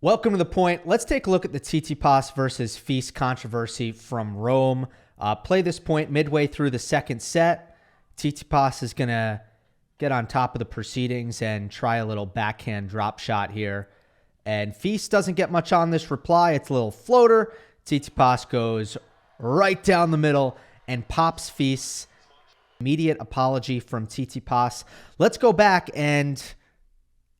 Welcome to The Point. Let's take a look at the Tsitsipas versus Fils controversy from Rome. Play this point midway through the second set. Tsitsipas is going to get on top of the proceedings and try a little backhand drop shot here. And Fils doesn't get much on this reply. It's a little floater. Tsitsipas goes right down the middle and pops Fils. Immediate apology from Tsitsipas. Let's go back and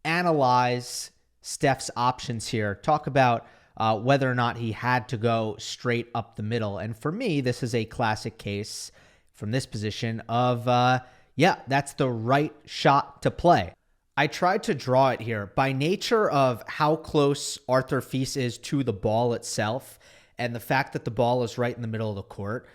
analyze Steph's options here. Talk about whether or not he had to go straight up the middle. And for me, this is a classic case from this position of, that's the right shot to play. I tried to draw it here. By nature of how close Arthur Fils is to the ball itself and the fact that the ball is right in the middle of the court,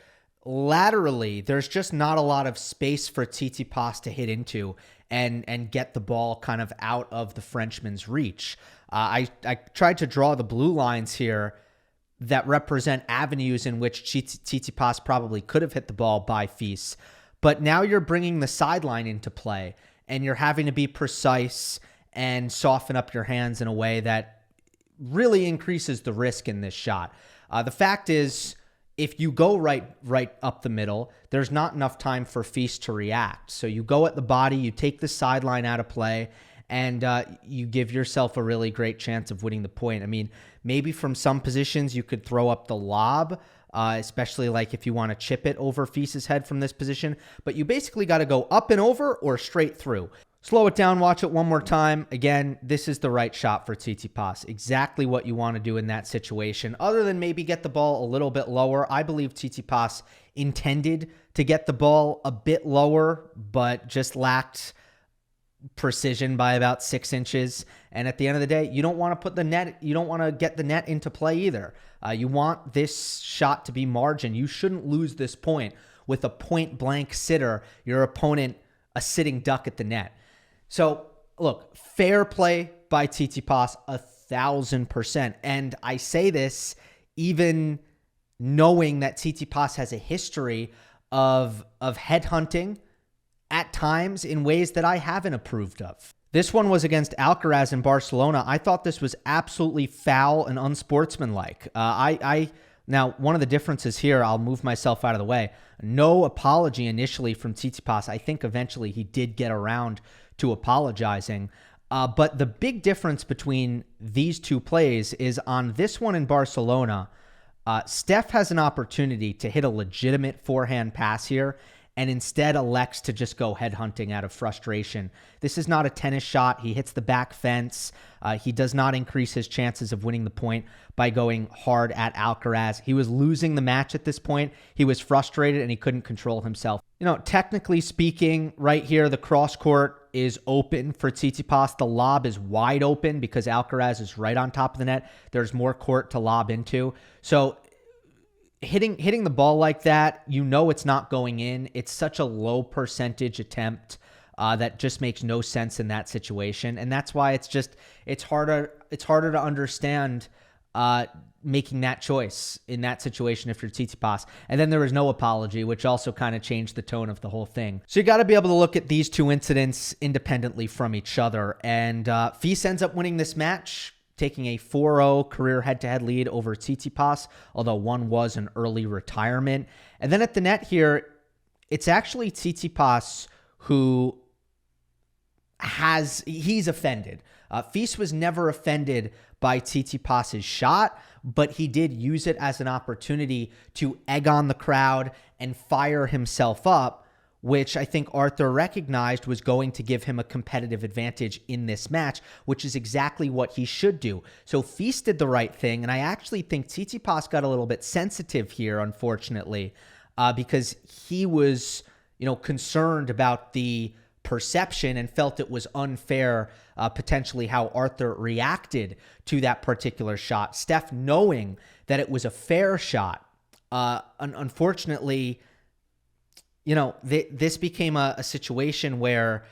laterally, there's just not a lot of space for Tsitsipas to hit into and get the ball kind of out of the Frenchman's reach. I tried to draw the blue lines here that represent avenues in which Tsitsipas probably could have hit the ball by Fils. But now you're bringing the sideline into play, and you're having to be precise and soften up your hands in a way that really increases the risk in this shot. The fact is, if you go right up the middle, there's not enough time for Fils to react. So you go at the body, you take the sideline out of play, and you give yourself a really great chance of winning the point. I mean, maybe from some positions you could throw up the lob, especially like if you want to chip it over Fis's head from this position. But you basically got to go up and over or straight through. Slow it down, watch it one more time. Again, this is the right shot for Tsitsipas. Exactly what you want to do in that situation. Other than maybe get the ball a little bit lower, I believe Tsitsipas intended to get the ball a bit lower, but just lacked precision by about 6 inches. And at the end of the day, you don't want to get the net into play either. You want this shot to be margin. You shouldn't lose this point with a point blank sitter, your opponent a sitting duck at the net. So, look, fair play by Tsitsipas, 1,000%. And I say this even knowing that Tsitsipas has a history of headhunting at times in ways that I haven't approved of. This one was against Alcaraz in Barcelona. I thought this was absolutely foul and unsportsmanlike. Now, one of the differences here, I'll move myself out of the way. No apology initially from Tsitsipas. I think eventually he did get around to apologizing. But the big difference between these two plays is on this one in Barcelona, Steph has an opportunity to hit a legitimate forehand pass here and instead elects to just go headhunting out of frustration. This is not a tennis shot. He hits the back fence. He does not increase his chances of winning the point by going hard at Alcaraz. He was losing the match at this point. He was frustrated and he couldn't control himself. You know, technically speaking, right here, the cross court is open for Tsitsipas. The lob is wide open because Alcaraz is right on top of the net. There's more court to lob into. So hitting the ball like that, you know it's not going in. It's such a low percentage attempt that just makes no sense in that situation. And that's why it's harder to understand making that choice in that situation if you're Tsitsipas. And then there was no apology, which also kind of changed the tone of the whole thing. So you got to be able to look at these two incidents independently from each other. And Fils ends up winning this match, taking a 4-0 career head-to-head lead over Tsitsipas, although one was an early retirement. And then at the net here, it's actually Tsitsipas who he's offended. Fils was never offended by Tsitsipas's shot, but he did use it as an opportunity to egg on the crowd and fire himself up, which I think Arthur recognized was going to give him a competitive advantage in this match, which is exactly what he should do. So Fils did the right thing, and I actually think Tsitsipas got a little bit sensitive here, unfortunately, because he was, concerned about the perception and felt it was unfair, potentially how Arthur reacted to that particular shot. Steph, knowing that it was a fair shot, unfortunately, this became a situation where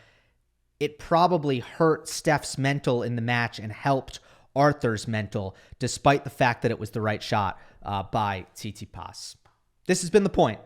it probably hurt Steph's mental in the match and helped Arthur's mental, despite the fact that it was the right shot by Tsitsipas. This has been The Point.